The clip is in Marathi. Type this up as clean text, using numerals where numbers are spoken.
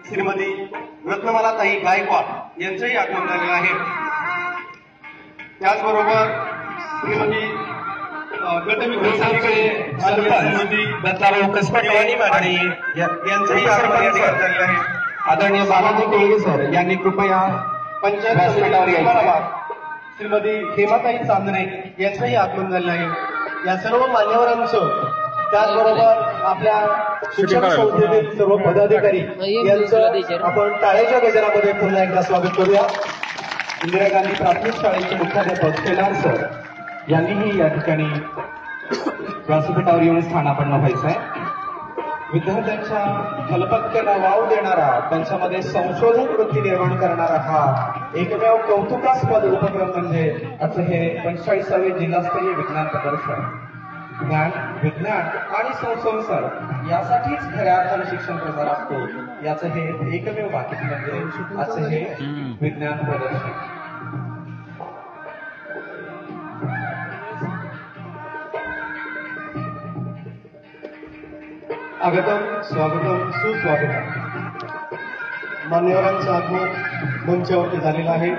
श्रीमती रत्नमालाताई गायकवाड यांचंही आगमन झालेलं आहे। त्याचबरोबर श्रीमती श्रीमती दत्ताराव कसपटे आणि यांचंही आगमन या ठिकाणी झालेलं आहे। आदरणीय बालाजी कोळगे सर यांनी कृपया पंचायत व्यासपीठावर यायचे। उस्मानाबाद श्रीमती हेमाताई चांदणे यांचंही आगमन झालेलं आहे। या सर्व मान्यवरांचं त्याचबरोबर आपल्या शिक्षण संस्थेतील सर्व पदाधिकारी यांचं आपण टाळेच्या गजरामध्ये पुन्हा एकदा स्वागत करूया। इंदिरा गांधी प्राथमिक शाळेचे मुख्याध्यापक केदार सर यांनीही या ठिकाणी व्यासपीठावर येऊन स्थानापन्न व्हायचं आहे। विद्यार्थ्यांच्या फलपत्तेला वाव देणारा, त्यांच्यामध्ये संशोधन वृत्ती निर्माण करणारा हा एकमेव कौतुकास्पद उपक्रम म्हणजे असं हे 45वे जिल्हास्तरीय विज्ञान प्रदर्शन। ज्ञान, विज्ञान आणि संशोधन यासाठीच खऱ्या अर्थानं शिक्षण प्रसार असतो, याचं हे एकमेव वाक्य म्हणजे असं हे विज्ञान प्रदर्शन। आगतम, स्वागतम, सुस्वागतम। मान्यवरांचं आगमन मंचावरती झालेलं आहे।